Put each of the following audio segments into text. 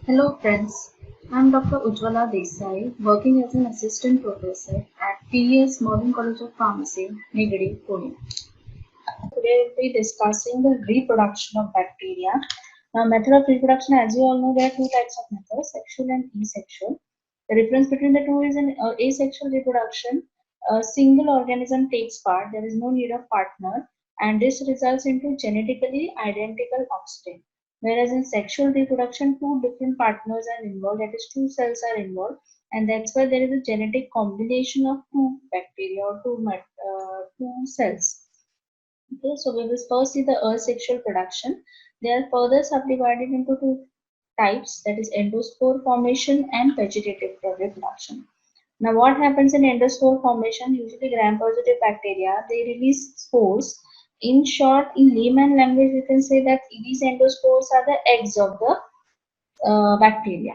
Hello friends, I am Dr. U S Desai, working as an assistant professor at TES Modern College of Pharmacy, Nigadi, Pune. Today we'll be discussing the reproduction of bacteria. Now, method of reproduction, as you all know, there are two types of methods, sexual and asexual. The difference between the two is in asexual reproduction, a single organism takes part, there is no need of partner, and this results into genetically identical offspring. Whereas in sexual reproduction, two different partners are involved, that is, two cells are involved, and that's why there is a genetic combination of two bacteria or two cells. Okay, so we will first see the asexual production. They are further subdivided into two types, that is endospore formation and vegetative reproduction. Now what happens in endospore formation? Usually gram-positive bacteria, they release spores. In short, in layman language, we can say that these endospores are the eggs of the bacteria.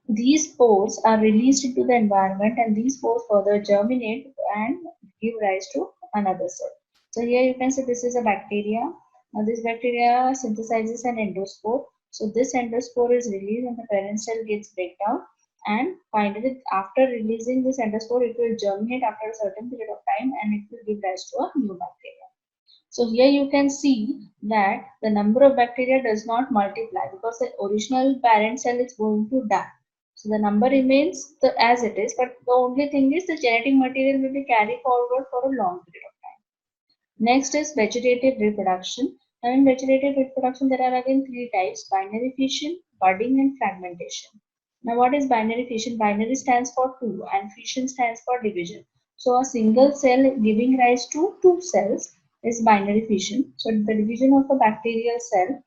These spores are released into the environment and these spores further germinate and give rise to another cell. So here you can see this is a bacteria. Now this bacteria synthesizes an endospore. So this endospore is released and the parent cell gets breakdown, and finally after releasing this endospore it will germinate after a certain period of time and it will give rise to a new bacteria. So here you can see that the number of bacteria does not multiply because the original parent cell is going to die. So the number remains as it is, but the only thing is the genetic material will be carried forward for a long period of time. Next is vegetative reproduction. Now in vegetative reproduction there are again three types: binary fission, budding and fragmentation. Now what is binary fission? Binary stands for two and fission stands for division. So a single cell giving rise to two cells is binary fission. So the division of a bacterial cell,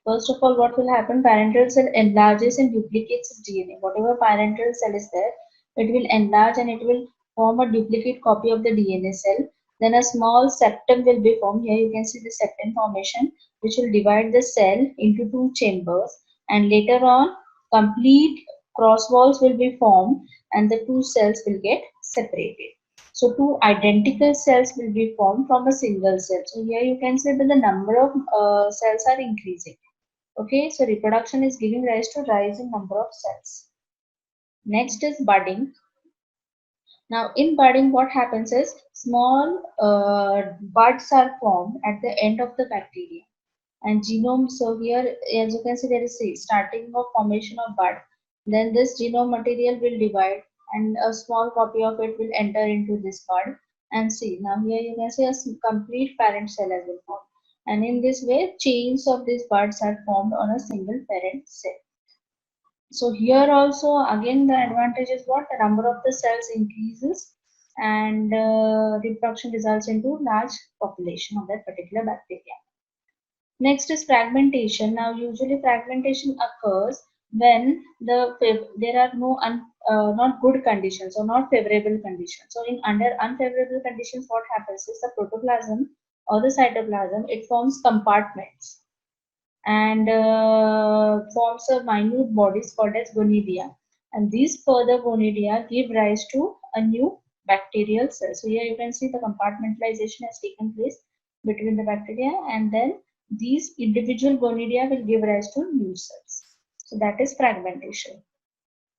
first of all, what will happen? Parental cell enlarges and duplicates its DNA. Whatever parental cell is there, it will enlarge and it will form a duplicate copy of the DNA cell. Then a small septum will be formed. Here you can see the septum formation, which will divide the cell into two chambers. And later on, complete cross walls will be formed and the two cells will get separated. So two identical cells will be formed from a single cell. So here you can see that the number of cells are increasing. Okay, so reproduction is giving rise to rise in number of cells. Next is budding. Now in budding, what happens is small buds are formed at the end of the bacteria and genome. So here, as you can see, there is a starting of formation of bud. Then this genome material will divide and a small copy of it will enter into this bud. And see, now here you can see a complete parent cell has been formed. And in this way, chains of these buds are formed on a single parent cell. So here also again the advantage is what? The number of the cells increases and reproduction results into large population of that particular bacteria. Next is fragmentation. Now usually fragmentation occurs when there are not good conditions or not favorable conditions. So in under unfavorable conditions, what happens is the protoplasm or the cytoplasm, it forms compartments and forms a minute bodies called as gonidia. And these further gonidia give rise to a new bacterial cell. So here you can see the compartmentalization has taken place between the bacteria, and then these individual gonidia will give rise to new cells. So that is fragmentation.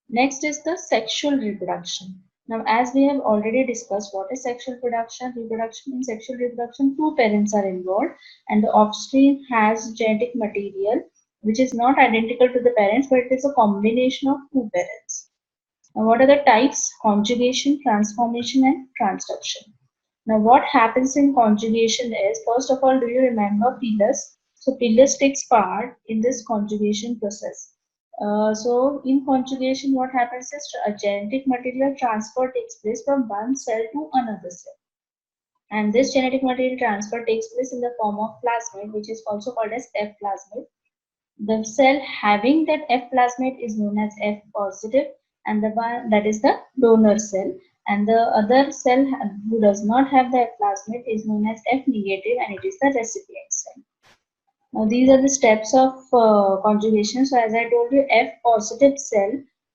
Next is the sexual reproduction. Now, as we have already discussed, what is sexual reproduction? Reproduction in sexual reproduction, two parents are involved, and the offspring has genetic material which is not identical to the parents, but it is a combination of two parents. Now, what are the types? Conjugation, transformation, and transduction. Now, what happens in conjugation is, first of all, do you remember pilus? So, pilus takes part in this conjugation process. So in conjugation, what happens is a genetic material transfer takes place from one cell to another cell. And this genetic material transfer takes place in the form of plasmid, which is also called as F plasmid. The cell having that F plasmid is known as F positive, and the one that is the donor cell. And the other cell who does not have the F plasmid is known as F negative, and it is the recipient cell. Now these are the steps of conjugation. So as I told you, F positive cell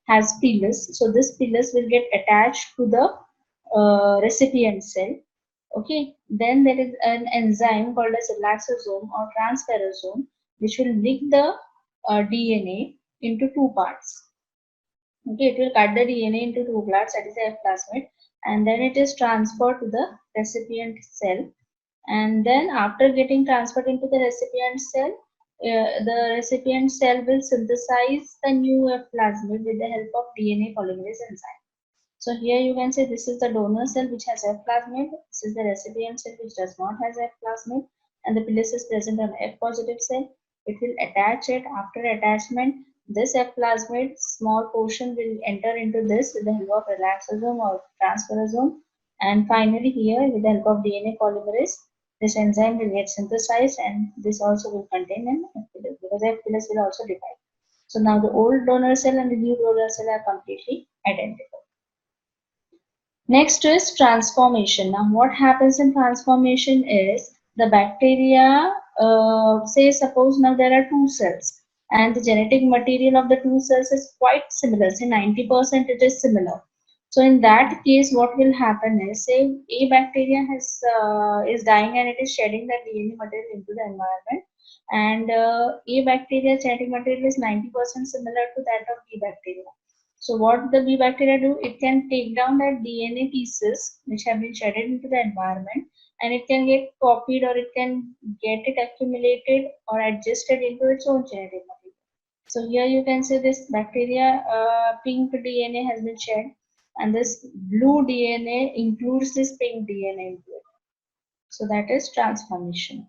has pilus. So this pilus will get attached to the recipient cell. Okay. Then there is an enzyme called as laxosome or transferrosome, which will nick the DNA into two parts. Okay, it will cut the DNA into two parts, that is the F plasmid, and then it is transferred to the recipient cell. And then after getting transferred into the recipient cell, the recipient cell will synthesize the new F plasmid with the help of DNA polymerase enzyme. So here you can say this is the donor cell which has F plasmid, this is the recipient cell which does not have F plasmid, and the pilus is present on F positive cell. It will attach it. After attachment, this F plasmid small portion will enter into this with the help of relaxosome or transferosome, and finally here with the help of DNA polymerase, this enzyme will get synthesized, and this also will contain an F pilus because F pilus will also divide. So now the old donor cell and the new donor cell are completely identical. Next is transformation. Now what happens in transformation is the bacteria, say suppose now there are two cells and the genetic material of the two cells is quite similar, say 90% it is similar. So in that case what will happen is, say A bacteria is dying and it is shedding the DNA material into the environment, and A bacteria genetic material is 90% similar to that of B bacteria. So what the B bacteria do, it can take down that DNA pieces which have been shedded into the environment, and it can get copied or it can get it accumulated or adjusted into its own genetic material. So here you can see this bacteria pink DNA has been shed, and this blue DNA includes this pink DNA into it. So that is transformation.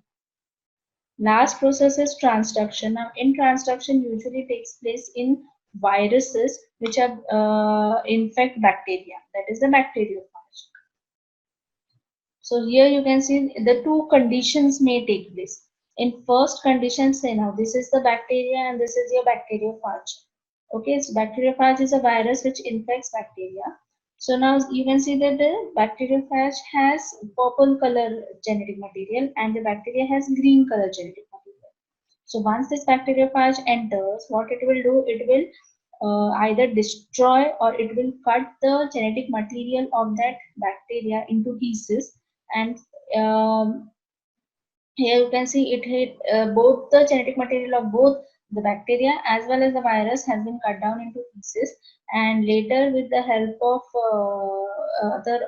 Last process is transduction. Now, in transduction usually takes place in viruses which are infect bacteria. That is the bacteriophage. So here you can see the two conditions may take place. In first condition, say now this is the bacteria and this is your bacteriophage. Okay, so bacteriophage is a virus which infects bacteria. So now you can see that the bacteriophage has purple color genetic material and the bacteria has green color genetic material. So once this bacteriophage enters, what it will do, it will either destroy or it will cut the genetic material of that bacteria into pieces, and here you can see it hit both the genetic material of both the bacteria as well as the virus has been cut down into pieces, and later with the help of other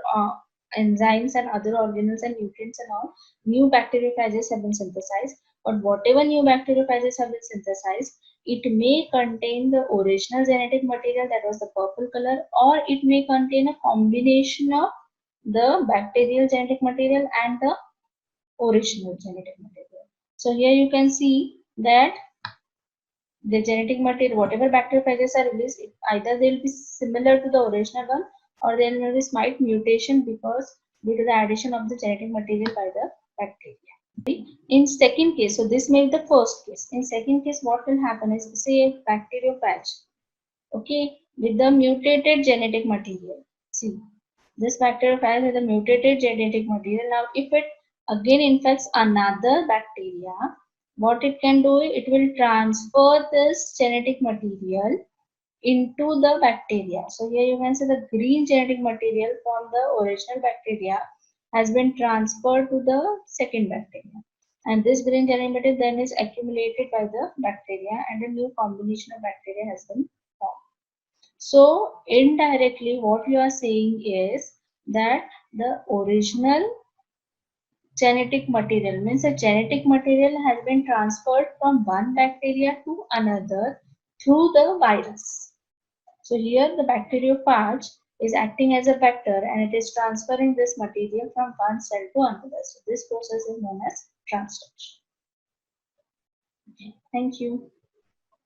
enzymes and other organelles and nutrients and all, new bacteriophages have been synthesized. But whatever new bacteriophages have been synthesized, it may contain the original genetic material, that was the purple color, or it may contain a combination of the bacterial genetic material and the original genetic material. So here you can see that the genetic material, whatever bacteriophages are released, either they will be similar to the original one or there will be slight mutation because due to the addition of the genetic material by the bacteria. In second case, so this may be the first case. In second case, what will happen is, say a bacteriophage, okay, with the mutated genetic material. See, this bacteriophage with the mutated genetic material. Now, if it again infects another bacteria, what it can do, it will transfer this genetic material into the bacteria. So here you can see the green genetic material from the original bacteria has been transferred to the second bacteria, and this green genetic material then is accumulated by the bacteria and a new combination of bacteria has been formed. So indirectly what you are saying is that the original genetic material means the genetic material has been transferred from one bacteria to another through the virus. So here the bacteriophage is acting as a vector and it is transferring this material from one cell to another. So this process is known as transduction. Okay, thank you.